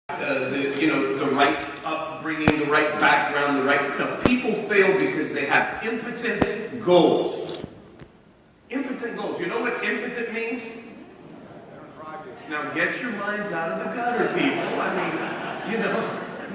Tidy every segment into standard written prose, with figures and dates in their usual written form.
The right upbringing, the right background, the right. No, people fail because they have impotent goals. Impotent goals. You know what impotent means? Now get your minds out of the gutter, people. I mean,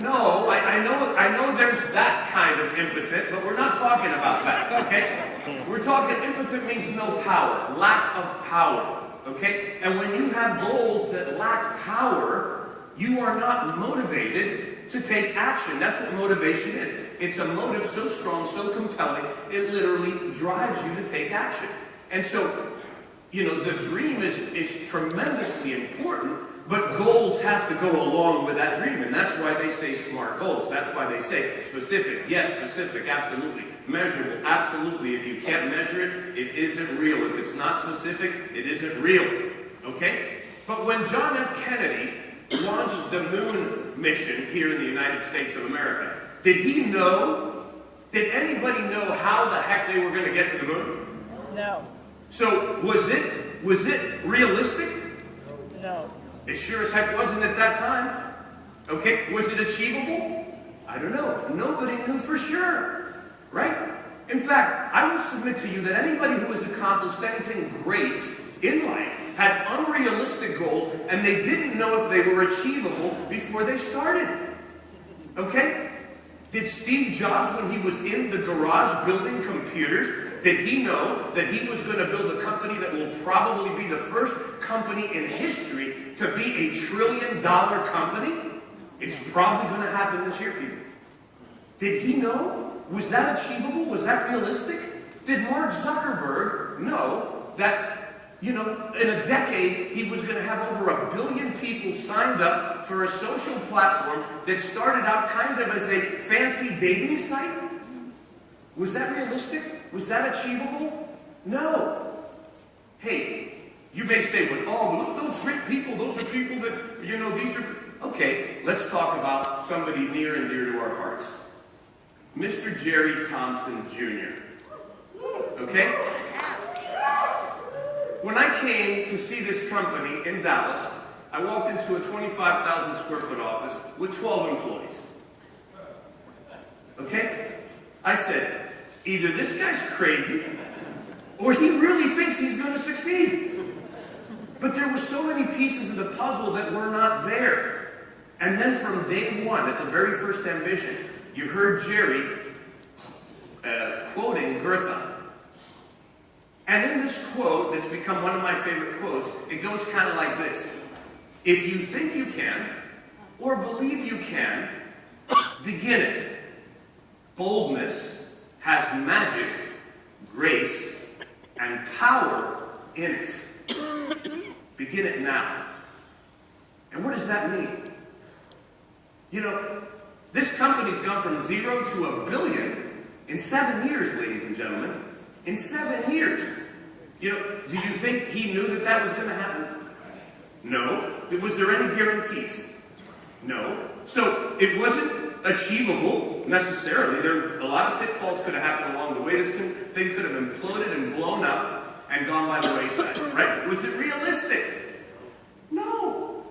no, I know there's that kind of impotent, but we're not talking about that, okay? We're talking impotent means no power, lack of power, okay? And when you have goals that lack power, you are not motivated to take action. That's what motivation is. It's a motive so strong, so compelling, it literally drives you to take action. And so, the dream is tremendously important, but goals have to go along with that dream. And that's why they say SMART goals. That's why they say specific. Yes, specific, absolutely. Measurable, absolutely. If you can't measure it, it isn't real. If it's not specific, it isn't real. Okay? But when John F. Kennedy launched the moon mission here in the United States of America, did anybody know how the heck they were going to get to the moon? No. So was it realistic? No. It sure as heck wasn't at that time. Okay, was it achievable? I don't know. Nobody knew for sure, right? In fact, I would submit to you that anybody who has accomplished anything great in life had unrealistic goals, and they didn't know if they were achievable before they started. Okay? Did Steve Jobs, when he was in the garage building computers, did he know that he was going to build a company that will probably be the first company in history to be a $1 trillion company? It's probably going to happen this year, people. Did he know? Was that achievable? Was that realistic? Did Mark Zuckerberg know that in a decade, he was going to have over 1 billion people signed up for a social platform that started out kind of as a fancy dating site? Was that realistic? Was that achievable? No. Hey, you may say, well, look, those great people, those are people that, these are... Okay, let's talk about somebody near and dear to our hearts. Mr. Jerry Thompson, Jr. Okay? When I came to see this company in Dallas, I walked into a 25,000 square foot office with 12 employees. Okay? I said, either this guy's crazy, or he really thinks he's going to succeed. But there were so many pieces of the puzzle that were not there. And then from day one, at the very first ambition, you heard Jerry quoting Goethe. And in this quote, that's become one of my favorite quotes, it goes kind of like this. If you think you can, or believe you can, begin it. Boldness has magic, grace, and power in it. Begin it now. And what does that mean? This company's gone from 0 to 1 billion in 7 years, ladies and gentlemen. In 7 years. Do you think he knew that was going to happen? No. Was there any guarantees? No. So it wasn't achievable necessarily. A lot of pitfalls could have happened along the way. This thing could have imploded and blown up and gone by the wayside, right? Was it realistic? No.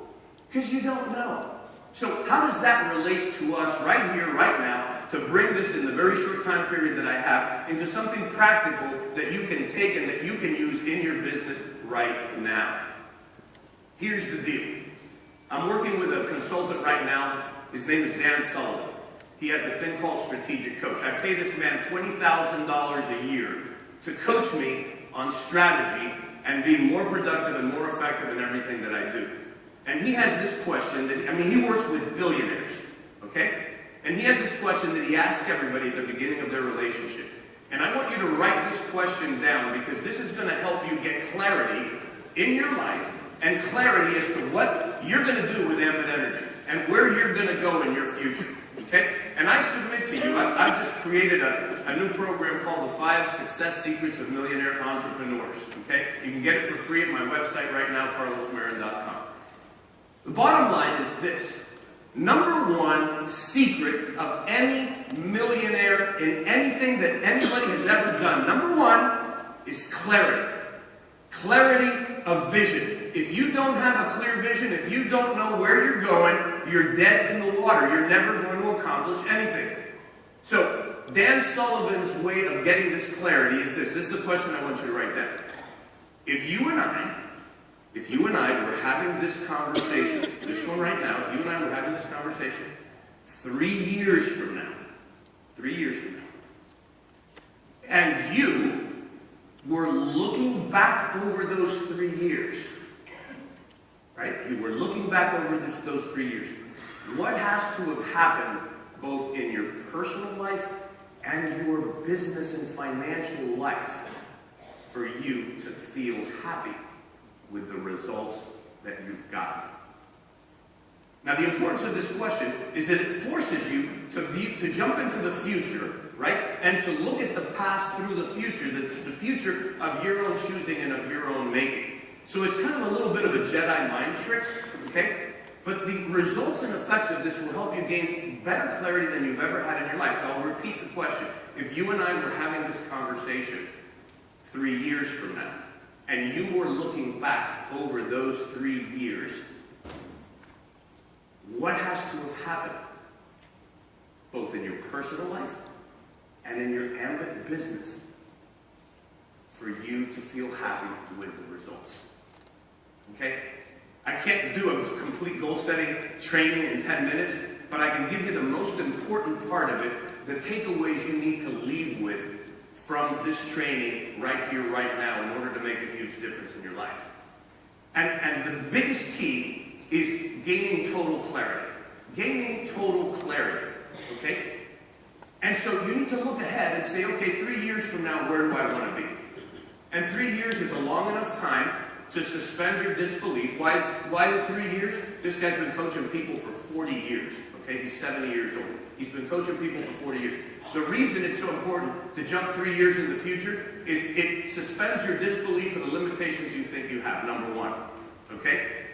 Because you don't know. So how does that relate to us right here, right now, to bring this in the very short time period that I have into something practical that you can take and that you can use in your business right now? Here's the deal. I'm working with a consultant right now. His name is Dan Sullivan. He has a thing called Strategic Coach. I pay this man $20,000 a year to coach me on strategy and be more productive and more effective in everything that I do. And he has this question he works with billionaires, okay? And he has this question that he asks everybody at the beginning of their relationship. And I want you to write this question down because this is going to help you get clarity in your life and clarity as to what you're going to do with Ambit Energy and where you're going to go in your future, okay? And I submit to you, I've just created a new program called the 5 Success Secrets of Millionaire Entrepreneurs, okay? You can get it for free at my website right now, carlosmarin.com. The bottom line is this. Number one secret of any millionaire in anything that anybody has ever done, number one is clarity. Clarity of vision. if you don't have a clear vision, if you don't know where you're going, you're dead in the water. You're never going to accomplish anything. So, Dan Sullivan's way of getting this clarity is this. This is the question I want you to write down. If you and I were having this conversation, this one right now, if you and I were having this conversation 3 years from now, and you were looking back over those 3 years, right? You were looking back over those 3 years. What has to have happened both in your personal life and your business and financial life for you to feel happy with the results that you've gotten? Now, the importance of this question is that it forces you to jump into the future, right? And to look at the past through the future, the future of your own choosing and of your own making. So it's kind of a little bit of a Jedi mind trick, okay? But the results and effects of this will help you gain better clarity than you've ever had in your life. So I'll repeat the question. If you and I were having this conversation 3 years from now, and you were looking back over those 3 years, what has to have happened, both in your personal life and in your ambit business, for you to feel happy with the results? Okay? I can't do a complete goal-setting training in 10 minutes, but I can give you the most important part of it, the takeaways you need to leave with from this training right here, right now, in order to make a huge difference in your life. And the biggest key is gaining total clarity. Gaining total clarity, okay? And so you need to look ahead and say, okay, 3 years from now, where do I want to be? And 3 years is a long enough time to suspend your disbelief. Why the 3 years? This guy's been coaching people for 40 years, okay? He's 70 years old. He's been coaching people for 40 years. The reason it's so important to jump 3 years in the future is it suspends your disbelief for the limitations you think you have, number one, okay?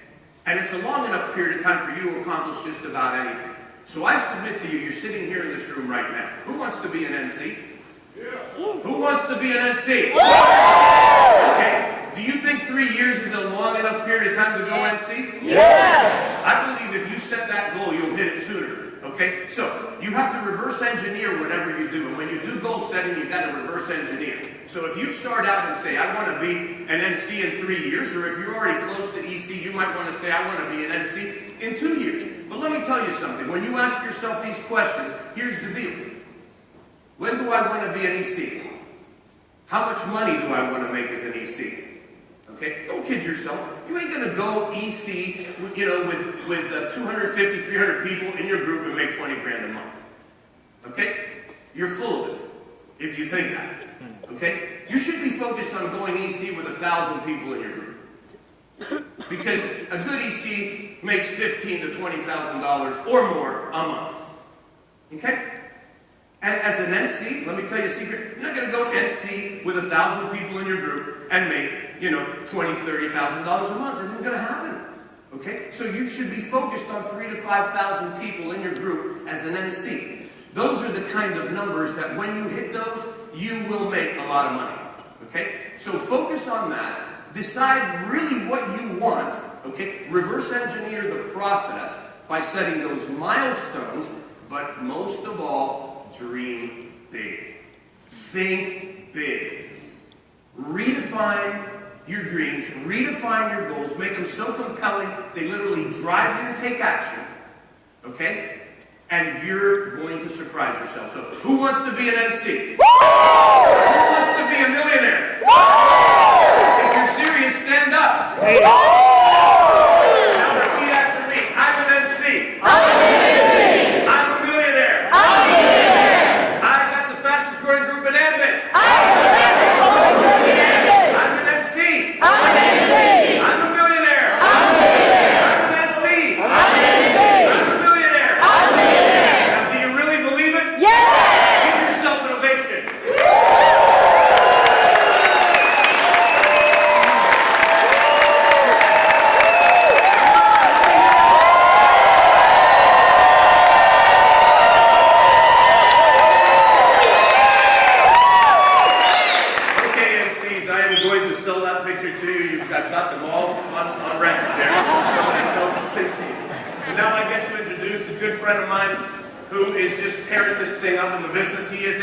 And it's a long enough period of time for you to accomplish just about anything. So I submit to you, you're sitting here in this room right now. Who wants to be an NC? Yeah. Who wants to be an NC? Okay. Do you think 3 years is a long enough period of time to go NC? Yes. I believe if you set that goal, you'll hit it sooner. Okay? So you have to reverse engineer whatever you do. And when you do goal setting, you've got to reverse engineer. So if you start out and say, I want to be an NC in 3 years, or if you're already close to EC, you might want to say, I want to be an NC in 2 years. But let me tell you something. When you ask yourself these questions, here's the deal. When do I want to be an EC? How much money do I want to make as an EC? Okay? Don't kid yourself. You ain't going to go EC, with 250, 300 people in your group and make 20 grand a month. Okay? You're full of it if you think that. Okay? You should be focused on going EC with 1,000 people in your group. Because a good EC makes $15,000 to $20,000 or more a month. Okay? And as an NC, let me tell you a secret, you're not going to go NC with 1,000 people in your group and make, $20,000, $30,000 a month. It isn't going to happen. Okay? So you should be focused on 3,000 to 5,000 people in your group as an NC. Those are the kind of numbers that when you hit those, you will make a lot of money. Okay? So focus on that. Decide really what you want. Okay? Reverse engineer the process by setting those milestones, but most of all, dream big. Think big. Redefine your dreams, redefine your goals, make them so compelling they literally drive you to take action. Okay? And you're going to surprise yourself. So, who wants to be an NC? Woo! Who wants to be a millionaire? Woo! If you're serious, stand up. Hey. Now repeat after me. I'm an NC. I'm an NC. I'm a millionaire. I'm a millionaire. I got the fastest growing group in Ambit. I'm the fastest growing group in Ambit. I'm an NC. I'm an NC. I'm a millionaire. I'm a millionaire. I'm an NC. I'm an NC. I'm a millionaire. I'm a millionaire. Now, do you really believe it? Yes. Give yourself an ovation. get to introduce a good friend of mine who is just tearing this thing up in the business he is